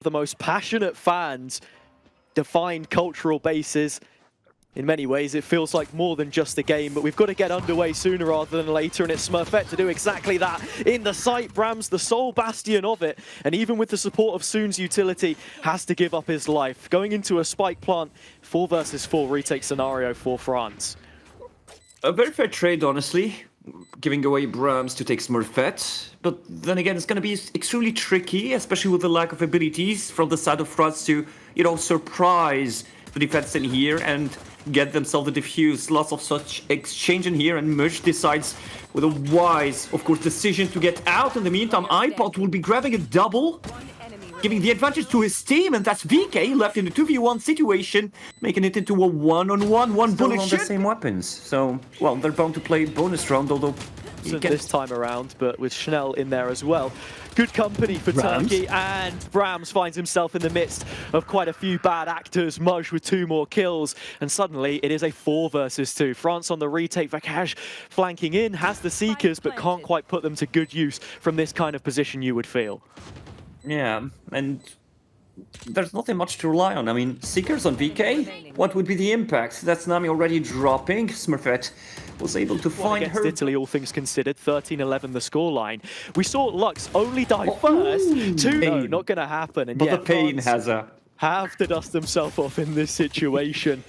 the most passionate fans, defined cultural bases. In many ways, it feels like more than just a game, but we've got to get underway sooner rather than later, and it's Smurfette to do exactly that. In the site, bramz, the sole bastion of it, and even with the support of Soon's utility, has to give up his life. Going into a spike plant, 4 versus 4 retake scenario for France. A very fair trade, honestly, giving away bramz to take Smurfette. But then again, it's going to be extremely tricky, especially with the lack of abilities from the side of France to, surprise the defense in here and get themselves a defuse. Lots of such exchange in here, and Mush decides with a wise, of course, decision to get out. In the meantime, iPod will be grabbing a double, giving the advantage to his team, and that's VK left in a 2v1 situation, making it into a one-on-one, one bullet on shot. the same weapons, so, well, they're bound to play bonus round, although this time around, but with Schnell in there as well. Good company for Turkey, and bramz finds himself in the midst of quite a few bad actors. Mudge with 2 more kills, and suddenly it is a 4 versus 2. France on the retake, Veqaj flanking in, has the Seekers, but can't quite put them to good use from this kind of position, you would feel. yeah, and there's nothing much to rely on. I mean, Seekers on VK, what would be the impact? That's Nami already dropping. Smurfette was able to find against her. Italy, all things considered, 13-11 the scoreline. We saw Lux only die first. 2, no, not going to happen. And But yeah, the pain France has a... have to dust themselves off in this situation.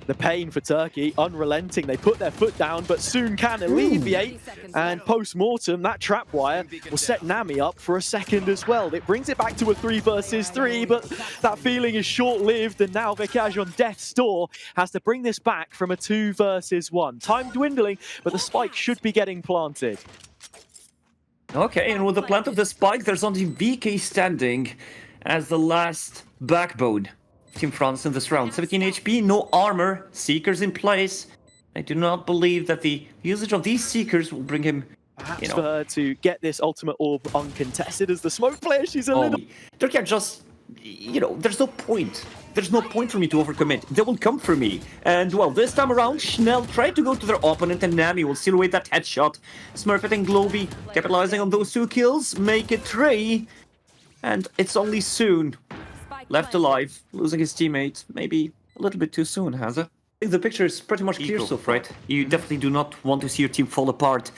The pain for Turkey, unrelenting. They put their foot down, but soon can alleviate. And post-mortem, that trapwire will set Nami up for a second as well. It brings it back to a 3 versus 3, but that feeling is short-lived, and now Veqaj on death's door has to bring this back from a 2 versus 1. Time dwindling, but the spike should be getting planted. Okay, and with the plant of the spike, there's only VK standing as the last backbone. Team France in this round. 17 HP, no armor, Seekers in place. I do not believe that the usage of these Seekers will bring him, Perhaps for her to get this ultimate orb uncontested as the smoke player, she's a little... Turkey are just, there's no point. There's no point for me to overcommit. They will come for me. And, well, this time around, Schnell tried to go to their opponent, and Nami will seal away that headshot. Smurfette and glovee capitalizing on those 2 kills, make it 3. And it's only Soon left alive, losing his teammate. Maybe a little bit too soon, has it? I think the picture is pretty much clear so far, right? You definitely do not want to see your team fall apart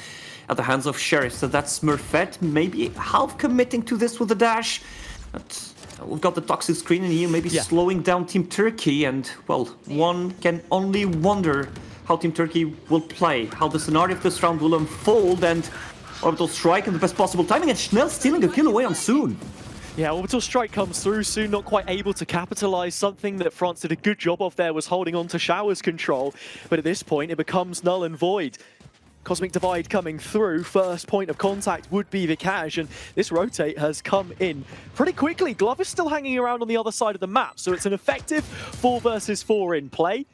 at the hands of Sheriff. So that's Smurfette, maybe half committing to this with a dash. But we've got the toxic screen in here, maybe slowing down Team Turkey. And, well, one can only wonder how Team Turkey will play, how the scenario of this round will unfold, and orbital strike in the best possible timing, and Schnell stealing a kill away on Soon. Yeah, orbital strike comes through, Soon not quite able to capitalize. Something that France did a good job of there was holding on to Shower's control, but at this point it becomes null and void. Cosmic Divide coming through, first point of contact would be Veqaj, and this rotate has come in pretty quickly. Glove is still hanging around on the other side of the map, so it's an effective 4 versus 4 in play.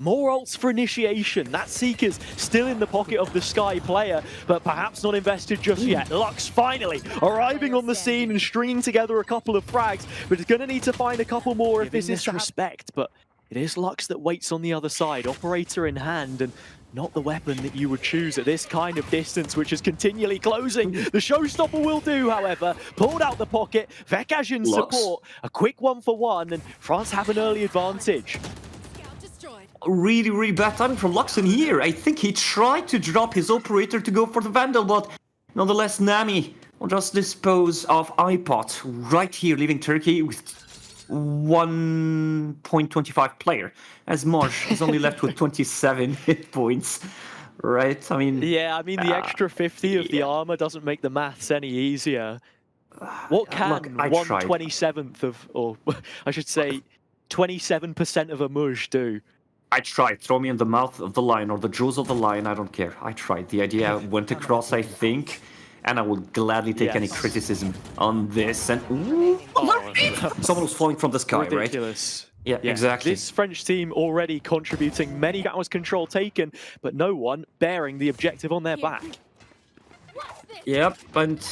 More ults for initiation. That Seeker's still in the pocket of the Sky player, but perhaps not invested just yet. Lux finally arriving on the scene and stringing together a couple of frags, but he's going to need to find a couple more if this is respect. But it is Lux that waits on the other side, operator in hand, and not the weapon that you would choose at this kind of distance, which is continually closing. The showstopper will do, however. Pulled out the pocket, Veqaj in support. A quick 1-for-1, and France have an early advantage. Really bad timing from Lux in here. I think he tried to drop his operator to go for the Vandal, but nonetheless, Nami will just dispose of iPod right here, leaving Turkey with 1.25 player, as Marsh is only left with 27 hit points. Right? I mean... Yeah, I mean, the extra 50 of the armor doesn't make the maths any easier. What can 1/27th of, or I should say, 27% of a Muj do? I tried. Throw me in the mouth of the lion or the jaws of the lion. I don't care. I tried. The idea went across, I think, and I would gladly take any criticism on this. And someone was falling from the sky, ridiculous. Right? Yeah, exactly. This French team already contributing, many hours control taken, but no one bearing the objective on their back. Yep, and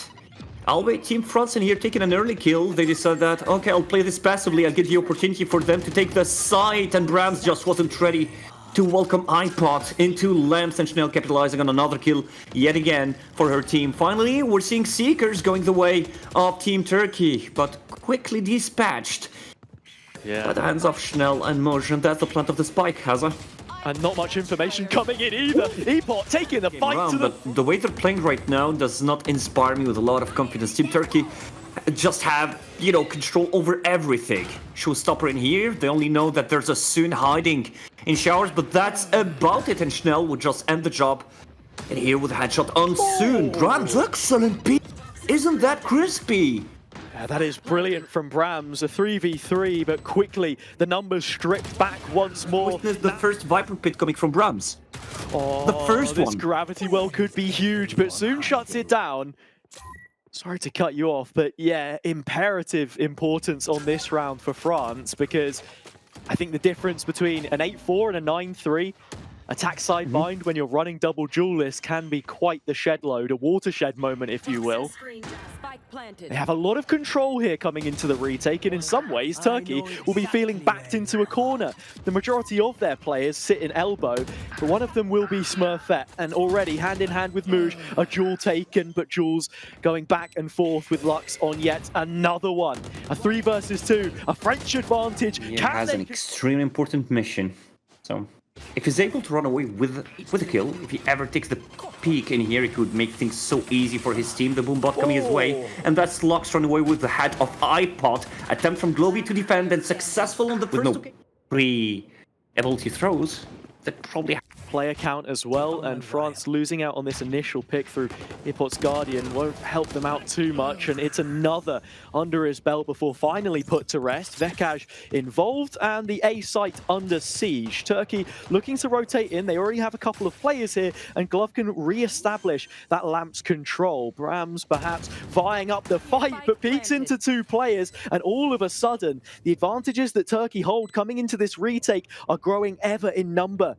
albeit Team France in here taking an early kill, they decided that, okay, I'll play this passively, I'll give the opportunity for them to take the site, and bramz just wasn't ready to welcome iPod into lamps, and Schnell capitalizing on another kill yet again for her team. Finally, we're seeing Seekers going the way of Team Turkey, but quickly dispatched by the hands of Schnell and Motion. That's the plant of the spike, Hazza. And not much information coming in either. Epot taking the fight to the... But the way they're playing right now does not inspire me with a lot of confidence. Team Turkey just have, you know, control over everything. Showstopper in here, they only know that there's a Soon hiding in showers, but that's about it, and Schnell would just end the job. And here with a headshot on Soon. bramz, excellent pick. Isn't that crispy? Yeah, that is brilliant from bramz, a 3v3, but quickly the numbers stripped back once more. Witness the first Viper pit coming from bramz. Oh, the first this one. gravity well could be huge, but Soon shuts it down. Sorry to cut you off, but yeah, imperative importance on this round for France, because I think the difference between an 8-4 and a 9-3 attack side bind when you're running double duelist can be quite the shed load, a watershed moment, if you will. They have a lot of control here coming into the retake, and in some ways, Turkey will be feeling backed into a corner. The majority of their players sit in elbow, but one of them will be Smurfette, and already hand in hand with Mouge, a duel taken, but Jules going back and forth with Lux on yet another one. A 3 versus 2, a French advantage. He has an extremely important mission. So if he's able to run away with a kill, if he ever takes the peak in here, it would make things so easy for his team. The boom bot coming his way, and that's Lux running away with the head of iPod. Attempt from glovee to defend, and successful on the first ability throws. That probably player count as well, and France losing out on this initial pick through Ipot's Guardian won't help them out too much, and it's another under his belt before finally put to rest. Veqaj involved, and the A site under siege. Turkey looking to rotate in. They already have a couple of players here, and Glove can re-establish that lamp's control. bramz perhaps vying up the fight, but peeks into 2 players, and all of a sudden, the advantages that Turkey hold coming into this retake are growing ever in number.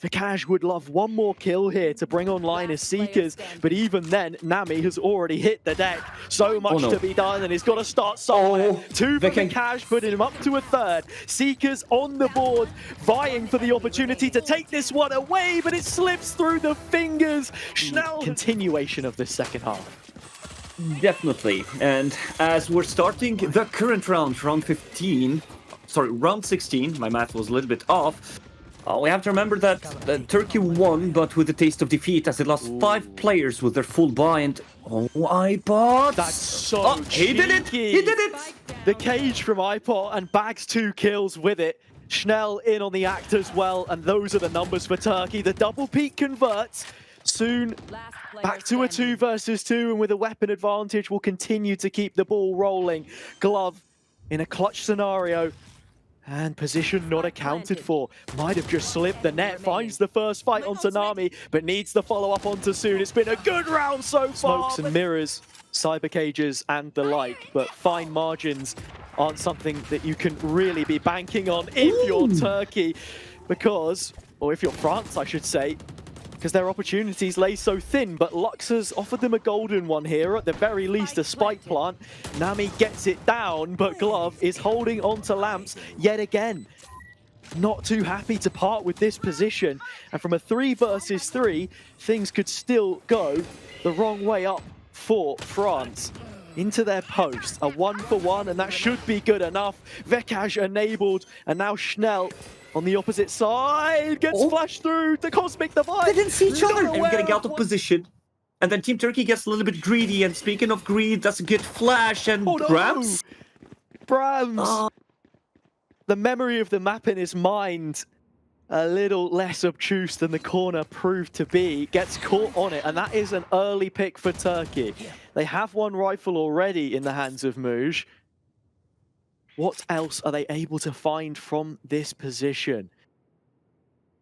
Veqaj would love one more kill here to bring online his Seekers, but even then, Nami has already hit the deck. So much to be done, and he's got to start somewhere. 2 for Veqaj, putting him up to a 3rd. Seekers on the board, vying for the opportunity to take this one away, but it slips through the fingers. Schnell, continuation of this second half. Definitely, and as we're starting the current round, round 16, my math was a little bit off. We have to remember that Turkey won, but with a taste of defeat, as they lost 5 players with their full buy, and iPod! That's so he did it! He did it! The cage from iPod, and bags 2 kills with it. Schnell in on the act as well, and those are the numbers for Turkey. The double peak converts. Soon back to a 2 versus 2, and with a weapon advantage will continue to keep the ball rolling. Glove in a clutch scenario. And position not accounted for. Might have just slipped the net. Finds the first fight onto Nami, but needs the follow-up onto Soon. It's been a good round so far. Smokes and mirrors, cyber cages, and the like. But fine margins aren't something that you can really be banking on if you're Turkey. Because, or if you're France, I should say, because their opportunities lay so thin, but Lux has offered them a golden one here, at the very least a spike plant. Nami gets it down, but Glove is holding on to lamps yet again. Not too happy to part with this position, and from a 3 versus 3, things could still go the wrong way up for France. Into their post, a 1-for-1, and that should be good enough. Veqaj enabled, and now Schnell on the opposite side gets flashed through the Cosmic Divide. They didn't see each other, and getting out of position. And then Team Turkey gets a little bit greedy, and speaking of greed, that's a good flash, and bramz. The memory of the map in his mind, a little less obtuse than the corner proved to be, gets caught on it, and that is an early pick for Turkey. They have one rifle already in the hands of Mouge. What else are they able to find from this position?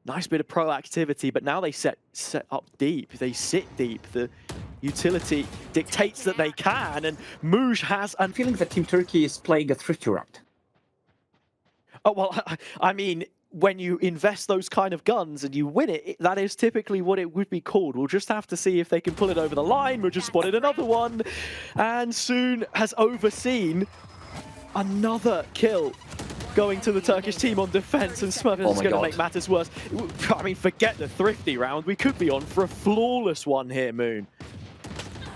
Nice bit of proactivity, but now they set up deep. They sit deep. The utility dictates that they can, and Mouge has... I'm feeling that Team Turkey is playing a thrifty round. Oh, well, I mean, when you invest those kind of guns and you win it, that is typically what it would be called. We'll just have to see if they can pull it over the line. We've just spotted another one, and Soon has overseen another kill going to the Turkish team on defense, and Smurfette Oh is my going to God. make matters worse. I mean, forget the thrifty round. We could be on for a flawless one here, Moon.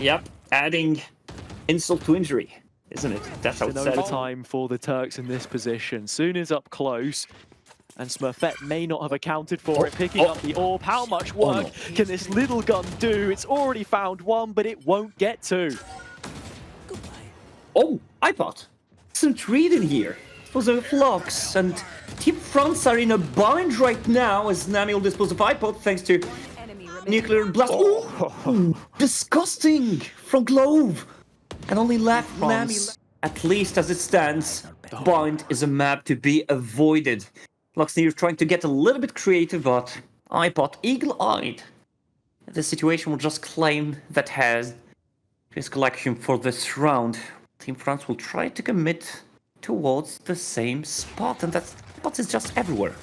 Yep, adding insult to injury, isn't it? That's how it's No said. time for the Turks in this position. Soon is up close. And Smurfette may not have accounted for it, picking up the orb. How much work can this little gun do? It's already found one, but it won't get two. Oh, iPod. Isn't reading here. It was a flux, and Team France are in a bind right now as Nami will dispose of iPod thanks to nuclear blast. Oh, disgusting from Glove. And only left Nami. At least as it stands, bind is a map to be avoided. Luxneer trying to get a little bit creative, but iPod eagle-eyed. The situation will just claim that has his collection for this round. Team France will try to commit towards the same spot, and that spot is just everywhere.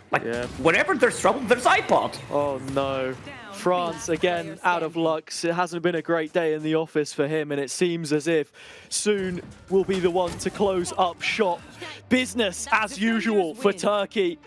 Like, wherever there's trouble, there's iPod. Oh no. France, again, out of luck. It hasn't been a great day in the office for him, and it seems as if soon will be the one to close up shop. Business as usual for Turkey.